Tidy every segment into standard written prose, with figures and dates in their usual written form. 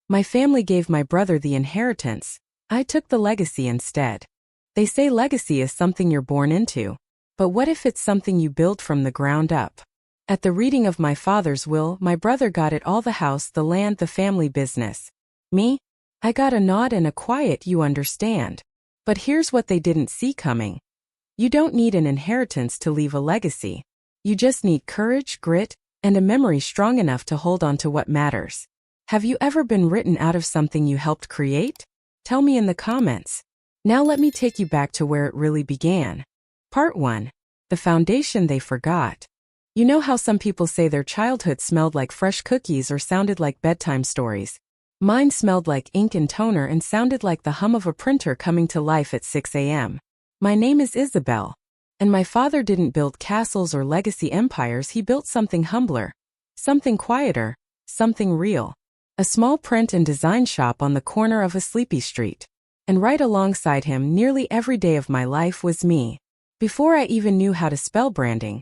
My family gave my brother the inheritance. I took the legacy instead. They say legacy is something you're born into. But what if it's something you build from the ground up? At the reading of my father's will, my brother got it all: the house, the land, the family business. Me? I got a nod and a quiet "you understand." But here's what they didn't see coming. You don't need an inheritance to leave a legacy. You just need courage, grit, and a memory strong enough to hold on to what matters. Have you ever been written out of something you helped create? Tell me in the comments. Now let me take you back to where it really began. Part 1. The foundation they forgot. You know how some people say their childhood smelled like fresh cookies or sounded like bedtime stories? Mine smelled like ink and toner and sounded like the hum of a printer coming to life at 6 a.m. My name is Isabel. And my father didn't build castles or legacy empires, he built something humbler, something quieter, something real. A small print and design shop on the corner of a sleepy street. And right alongside him, nearly every day of my life was me. Before I even knew how to spell branding,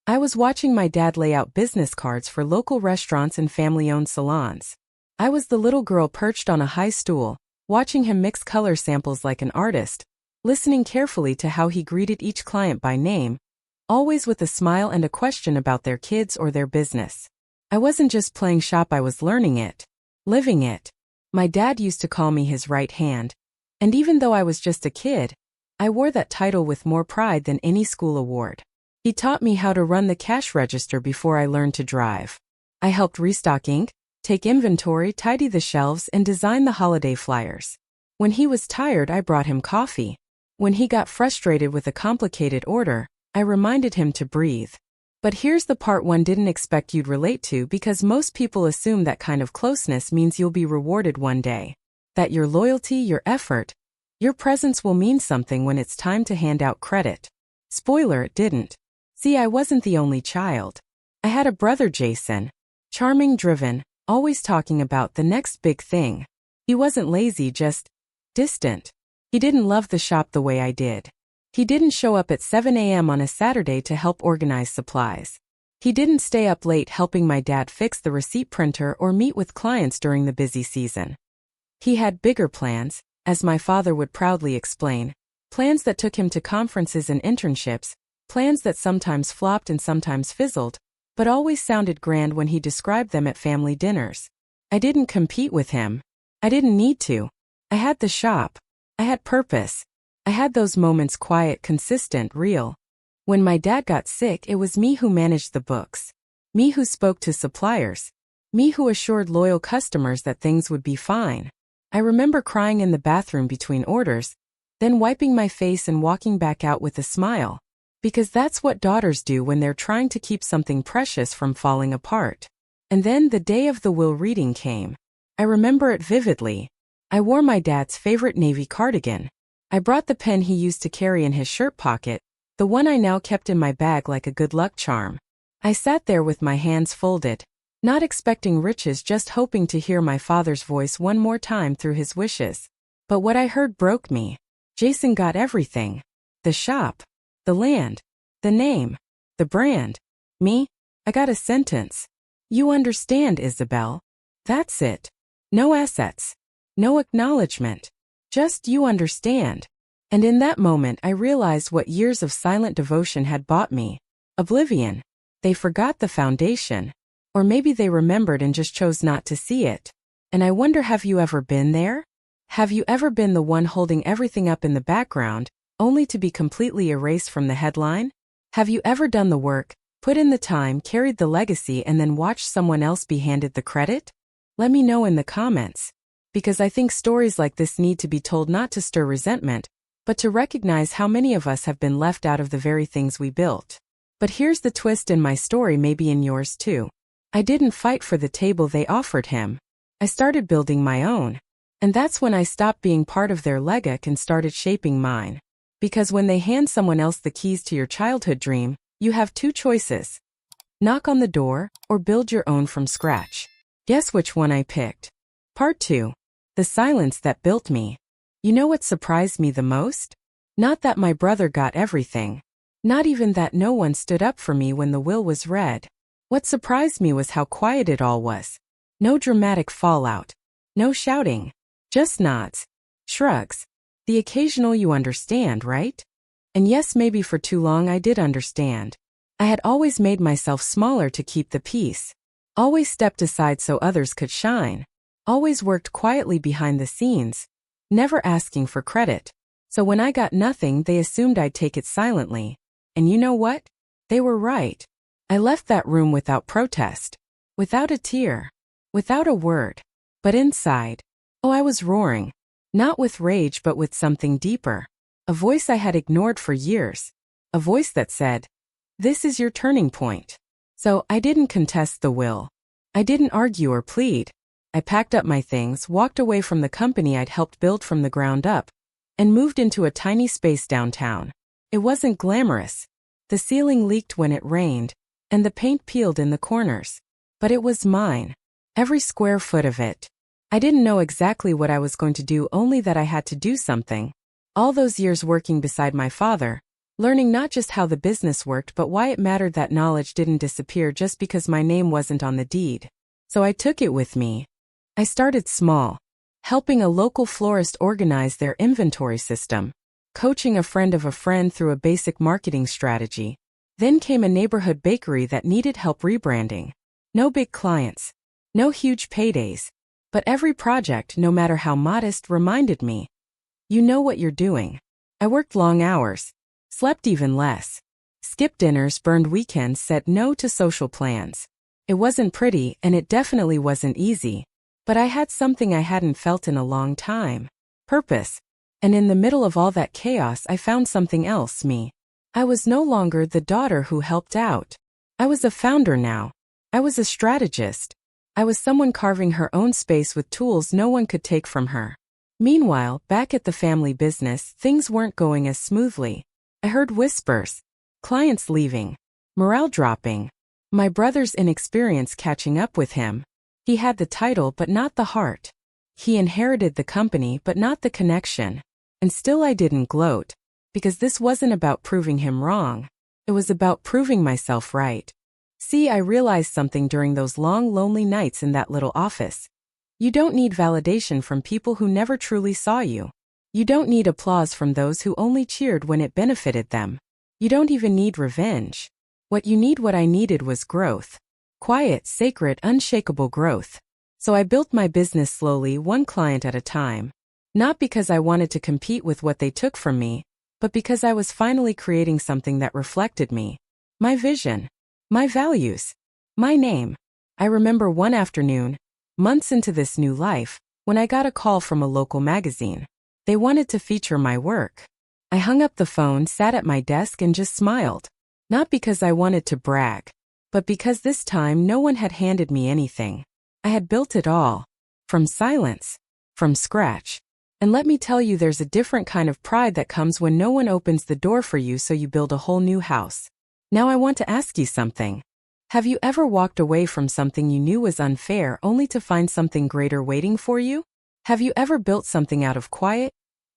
I was watching my dad lay out business cards for local restaurants and family-owned salons. I was the little girl perched on a high stool, watching him mix color samples like an artist, listening carefully to how he greeted each client by name, always with a smile and a question about their kids or their business. I wasn't just playing shop, I was learning it, living it. My dad used to call me his right hand, and even though I was just a kid, I wore that title with more pride than any school award. He taught me how to run the cash register before I learned to drive. I helped restock ink, take inventory, tidy the shelves, and design the holiday flyers. When he was tired, I brought him coffee. When he got frustrated with a complicated order, I reminded him to breathe. But here's the part one didn't expect you'd relate to, because most people assume that kind of closeness means you'll be rewarded one day. That your loyalty, your effort, your presence will mean something when it's time to hand out credit. Spoiler, it didn't. See, I wasn't the only child. I had a brother, Jason. Charming, driven, always talking about the next big thing. He wasn't lazy, just distant. He didn't love the shop the way I did. He didn't show up at 7 a.m. on a Saturday to help organize supplies. He didn't stay up late helping my dad fix the receipt printer or meet with clients during the busy season. He had bigger plans, as my father would proudly explain, plans that took him to conferences and internships, plans that sometimes flopped and sometimes fizzled, but always sounded grand when he described them at family dinners. I didn't compete with him. I didn't need to. I had the shop. I had purpose. I had those moments, quiet, consistent, real. When my dad got sick, it was me who managed the books. Me who spoke to suppliers. Me who assured loyal customers that things would be fine. I remember crying in the bathroom between orders, then wiping my face and walking back out with a smile. Because that's what daughters do when they're trying to keep something precious from falling apart. And then the day of the will reading came. I remember it vividly. I wore my dad's favorite navy cardigan. I brought the pen he used to carry in his shirt pocket, the one I now kept in my bag like a good luck charm. I sat there with my hands folded, not expecting riches, just hoping to hear my father's voice one more time through his wishes. But what I heard broke me. Jason got everything. The shop. The land. The name. The brand. Me? I got a sentence. You understand, Isabel. That's it. No assets. No acknowledgement. Just you understand. And in that moment I realized what years of silent devotion had bought me. Oblivion. They forgot the foundation. Or maybe they remembered and just chose not to see it. And I wonder, have you ever been there? Have you ever been the one holding everything up in the background, only to be completely erased from the headline? Have you ever done the work, put in the time, carried the legacy, and then watched someone else be handed the credit? Let me know in the comments. Because I think stories like this need to be told, not to stir resentment, but to recognize how many of us have been left out of the very things we built. But here's the twist in my story, maybe in yours too. I didn't fight for the table they offered him. I started building my own. And that's when I stopped being part of their legacy and started shaping mine. Because when they hand someone else the keys to your childhood dream, you have two choices. Knock on the door, or build your own from scratch. Guess which one I picked? Part 2. The silence that built me. You know what surprised me the most? Not that my brother got everything. Not even that no one stood up for me when the will was read. What surprised me was how quiet it all was. No dramatic fallout. No shouting. Just nods. Shrugs. The occasional you understand, right? And yes, maybe for too long I did understand. I had always made myself smaller to keep the peace. Always stepped aside so others could shine. Always worked quietly behind the scenes. Never asking for credit. So when I got nothing, they assumed I'd take it silently. And you know what? They were right. I left that room without protest. Without a tear. Without a word. But inside, oh, I was roaring. Not with rage but with something deeper. A voice I had ignored for years. A voice that said, "This is your turning point." So I didn't contest the will. I didn't argue or plead. I packed up my things, walked away from the company I'd helped build from the ground up, and moved into a tiny space downtown. It wasn't glamorous. The ceiling leaked when it rained, and the paint peeled in the corners. But it was mine. Every square foot of it. I didn't know exactly what I was going to do, only that I had to do something. All those years working beside my father, learning not just how the business worked but why it mattered, that knowledge didn't disappear just because my name wasn't on the deed. So I took it with me. I started small, helping a local florist organize their inventory system, coaching a friend of a friend through a basic marketing strategy. Then came a neighborhood bakery that needed help rebranding. No big clients, no huge paydays, but every project, no matter how modest, reminded me, you know what you're doing. I worked long hours, slept even less, skipped dinners, burned weekends, said no to social plans. It wasn't pretty, and it definitely wasn't easy. But I had something I hadn't felt in a long time. Purpose. And in the middle of all that chaos, I found something else, me. I was no longer the daughter who helped out. I was a founder now. I was a strategist. I was someone carving her own space with tools no one could take from her. Meanwhile, back at the family business, things weren't going as smoothly. I heard whispers. Clients leaving. Morale dropping. My brother's inexperience catching up with him. He had the title but not the heart. He inherited the company but not the connection. And still I didn't gloat. Because this wasn't about proving him wrong. It was about proving myself right. See, I realized something during those long, lonely nights in that little office. You don't need validation from people who never truly saw you. You don't need applause from those who only cheered when it benefited them. You don't even need revenge. What I needed was growth. Quiet, sacred, unshakable growth. So I built my business slowly, one client at a time. Not because I wanted to compete with what they took from me, but because I was finally creating something that reflected me. My vision. My values. My name. I remember one afternoon, months into this new life, when I got a call from a local magazine. They wanted to feature my work. I hung up the phone, sat at my desk, and just smiled. Not because I wanted to brag, but because this time no one had handed me anything. I had built it all. From silence. From scratch. And let me tell you, there's a different kind of pride that comes when no one opens the door for you, so you build a whole new house. Now I want to ask you something. Have you ever walked away from something you knew was unfair only to find something greater waiting for you? Have you ever built something out of quiet,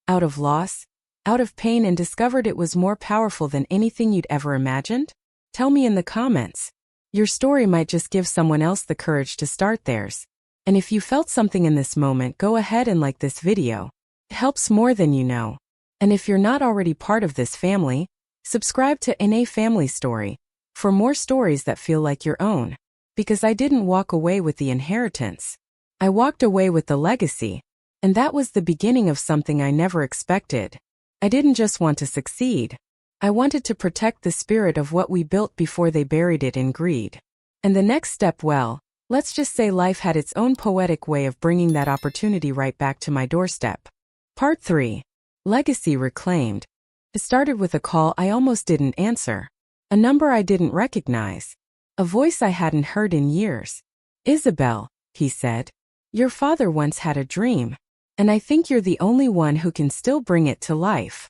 out of loss, out of pain, and discovered it was more powerful than anything you'd ever imagined? Tell me in the comments. Your story might just give someone else the courage to start theirs. And if you felt something in this moment, go ahead and like this video. It helps more than you know. And if you're not already part of this family, subscribe to NA Family Story for more stories that feel like your own. Because I didn't walk away with the inheritance. I walked away with the legacy. And that was the beginning of something I never expected. I didn't just want to succeed. I wanted to protect the spirit of what we built before they buried it in greed. And the next step, well, let's just say life had its own poetic way of bringing that opportunity right back to my doorstep. Part 3. Legacy Reclaimed. It started with a call I almost didn't answer. A number I didn't recognize. A voice I hadn't heard in years. "Isabel," he said. "Your father once had a dream. And I think you're the only one who can still bring it to life."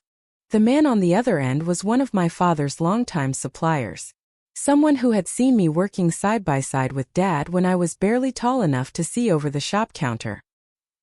The man on the other end was one of my father's longtime suppliers. Someone who had seen me working side by side with Dad when I was barely tall enough to see over the shop counter.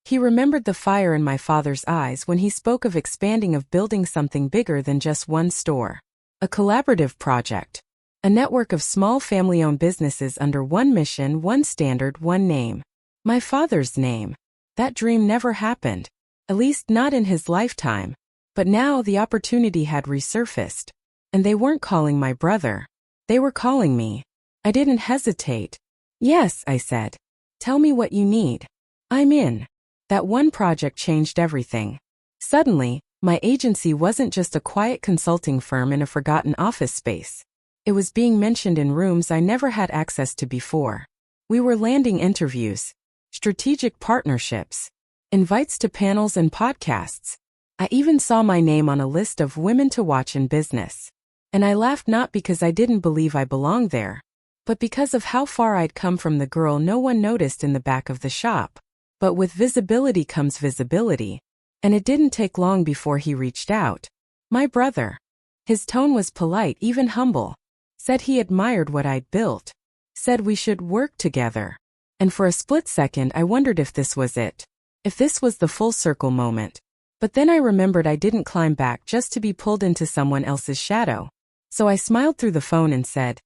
He remembered the fire in my father's eyes when he spoke of expanding, of building something bigger than just one store. A collaborative project. A network of small family-owned businesses under one mission, one standard, one name. My father's name. That dream never happened. At least not in his lifetime. But now the opportunity had resurfaced. And they weren't calling my brother. They were calling me. I didn't hesitate. Yes, I said. Tell me what you need. I'm in. That one project changed everything. Suddenly, my agency wasn't just a quiet consulting firm in a forgotten office space. It was being mentioned in rooms I never had access to before. We were landing interviews, strategic partnerships, invites to panels and podcasts. I even saw my name on a list of women to watch in business. And I laughed not because I didn't believe I belonged there, but because of how far I'd come from the girl no one noticed in the back of the shop. But with visibility comes visibility, and it didn't take long before he reached out. My brother. His tone was polite, even humble. Said he admired what I'd built. Said we should work together. And for a split second I wondered if this was it. If this was the full circle moment. But then I remembered I didn't climb back just to be pulled into someone else's shadow. So I smiled through the phone and said,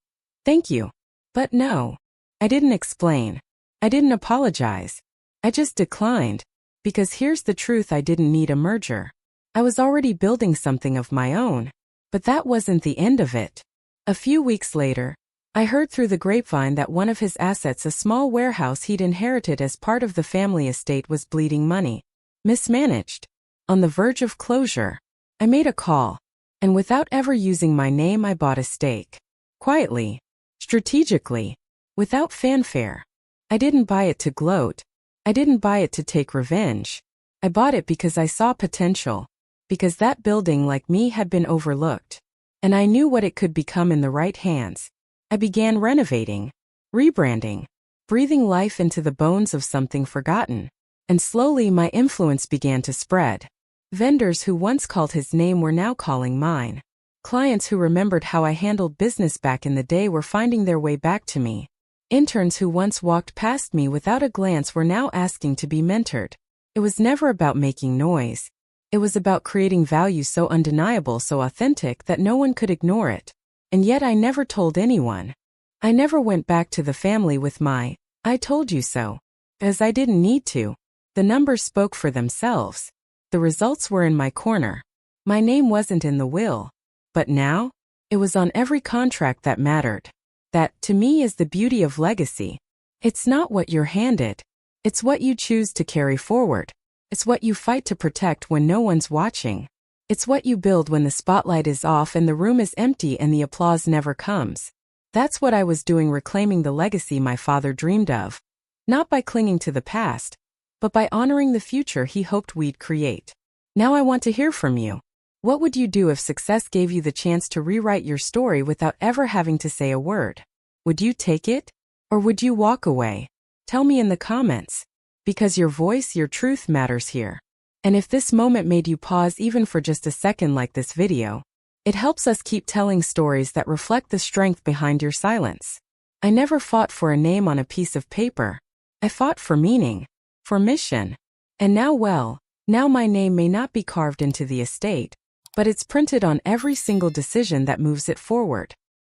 "Thank you." But no. I didn't explain. I didn't apologize. I just declined. Because here's the truth, I didn't need a merger. I was already building something of my own. But that wasn't the end of it. A few weeks later, I heard through the grapevine that one of his assets, a small warehouse he'd inherited as part of the family estate, was bleeding money. Mismanaged. On the verge of closure. I made a call. And without ever using my name, I bought a stake. Quietly. Strategically. Without fanfare. I didn't buy it to gloat. I didn't buy it to take revenge. I bought it because I saw potential. Because that building, like me, had been overlooked. And I knew what it could become in the right hands. I began renovating. Rebranding. Breathing life into the bones of something forgotten. And slowly my influence began to spread. Vendors who once called his name were now calling mine. Clients who remembered how I handled business back in the day were finding their way back to me. Interns who once walked past me without a glance were now asking to be mentored. It was never about making noise. It was about creating value so undeniable, so authentic that no one could ignore it. And yet I never told anyone. I never went back to the family with my, "I told you so." As I didn't need to. The numbers spoke for themselves. The results were in my corner. My name wasn't in the will. But now? It was on every contract that mattered. That, to me, is the beauty of legacy. It's not what you're handed. It's what you choose to carry forward. It's what you fight to protect when no one's watching. It's what you build when the spotlight is off and the room is empty and the applause never comes. That's what I was doing, reclaiming the legacy my father dreamed of. Not by clinging to the past, but by honoring the future he hoped we'd create. Now I want to hear from you. What would you do if success gave you the chance to rewrite your story without ever having to say a word? Would you take it? Or would you walk away? Tell me in the comments. Because your voice, your truth matters here. And if this moment made you pause even for just a second, like this video, it helps us keep telling stories that reflect the strength behind your silence. I never fought for a name on a piece of paper. I fought for meaning. For mission. And now my name may not be carved into the estate, but it's printed on every single decision that moves it forward.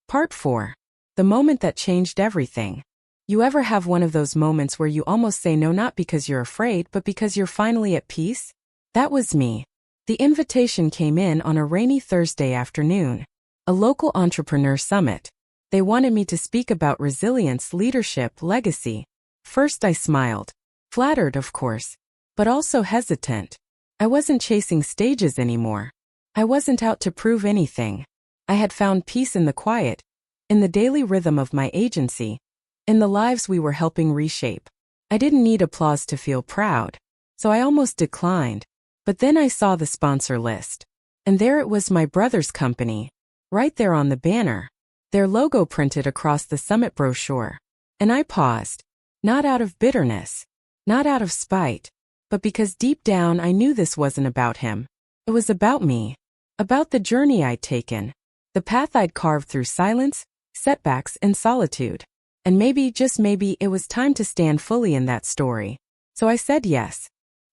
Part 4. The moment that changed everything. You ever have one of those moments where you almost say no, not because you're afraid, but because you're finally at peace? That was me. The invitation came in on a rainy Thursday afternoon. A local entrepreneur summit. They wanted me to speak about resilience, leadership, legacy. First I smiled. Flattered, of course, but also hesitant. I wasn't chasing stages anymore. I wasn't out to prove anything. I had found peace in the quiet, in the daily rhythm of my agency, in the lives we were helping reshape. I didn't need applause to feel proud, so I almost declined. But then I saw the sponsor list. And there it was, my brother's company, right there on the banner, their logo printed across the summit brochure. And I paused, not out of bitterness, not out of spite, but because deep down I knew this wasn't about him. It was about me, about the journey I'd taken, the path I'd carved through silence, setbacks, and solitude. And maybe, just maybe, it was time to stand fully in that story. So I said yes.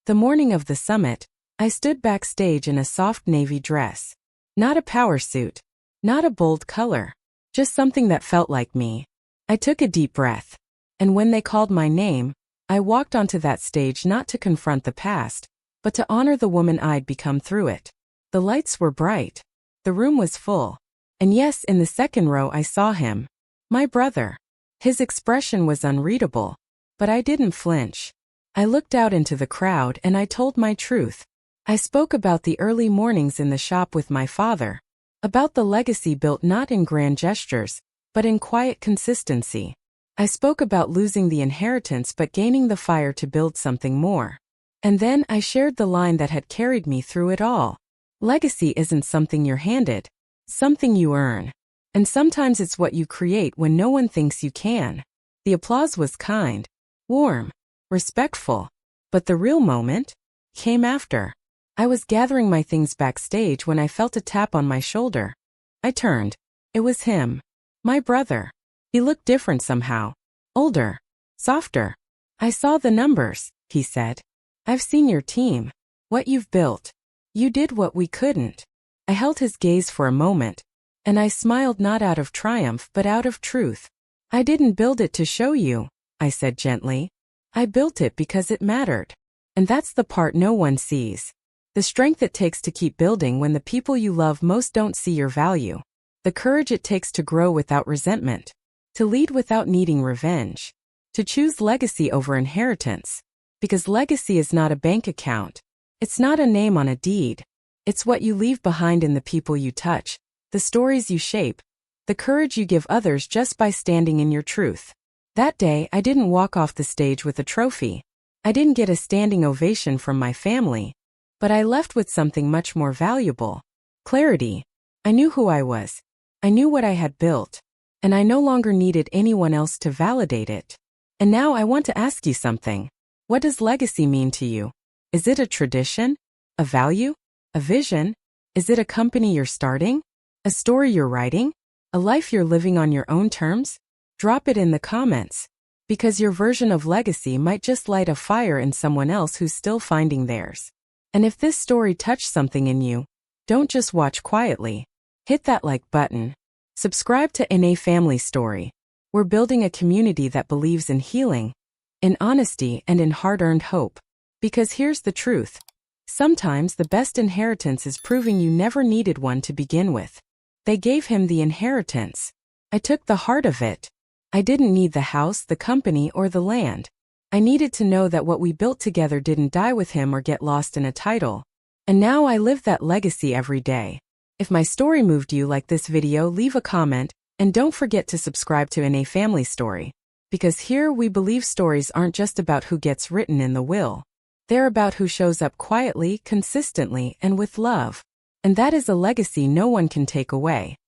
The morning of the summit, I stood backstage in a soft navy dress. Not a power suit, not a bold color, just something that felt like me. I took a deep breath. And when they called my name, I walked onto that stage not to confront the past, but to honor the woman I'd become through it. The lights were bright. The room was full. And yes, in the second row I saw him. My brother. His expression was unreadable. But I didn't flinch. I looked out into the crowd and I told my truth. I spoke about the early mornings in the shop with my father. About the legacy built not in grand gestures, but in quiet consistency. I spoke about losing the inheritance but gaining the fire to build something more. And then I shared the line that had carried me through it all. Legacy isn't something you're handed, something you earn. And sometimes it's what you create when no one thinks you can. The applause was kind, warm, respectful. But the real moment came after. I was gathering my things backstage when I felt a tap on my shoulder. I turned. It was him. My brother. He looked different somehow. Older. Softer. I saw the numbers, he said. I've seen your team. What you've built. You did what we couldn't. I held his gaze for a moment, and I smiled not out of triumph but out of truth. I didn't build it to show you, I said gently. I built it because it mattered. And that's the part no one sees. The strength it takes to keep building when the people you love most don't see your value. The courage it takes to grow without resentment. To lead without needing revenge. To choose legacy over inheritance. Because legacy is not a bank account. It's not a name on a deed. It's what you leave behind in the people you touch, the stories you shape, the courage you give others just by standing in your truth. That day, I didn't walk off the stage with a trophy. I didn't get a standing ovation from my family. But I left with something much more valuable. Clarity. I knew who I was. I knew what I had built. And I no longer needed anyone else to validate it. And now I want to ask you something. What does legacy mean to you? Is it a tradition? A value? A vision? Is it a company you're starting? A story you're writing? A life you're living on your own terms? Drop it in the comments. Because your version of legacy might just light a fire in someone else who's still finding theirs. And if this story touched something in you, don't just watch quietly. Hit that like button. Subscribe to NA Family Story. We're building a community that believes in healing, in honesty, and in hard-earned hope. Because here's the truth. Sometimes the best inheritance is proving you never needed one to begin with. They gave him the inheritance. I took the heart of it. I didn't need the house, the company, or the land. I needed to know that what we built together didn't die with him or get lost in a title. And now I live that legacy every day. If my story moved you like this video, leave a comment, and don't forget to subscribe to NA Family Story. Because here we believe stories aren't just about who gets written in the will. They're about who shows up quietly, consistently, and with love. And that is a legacy no one can take away.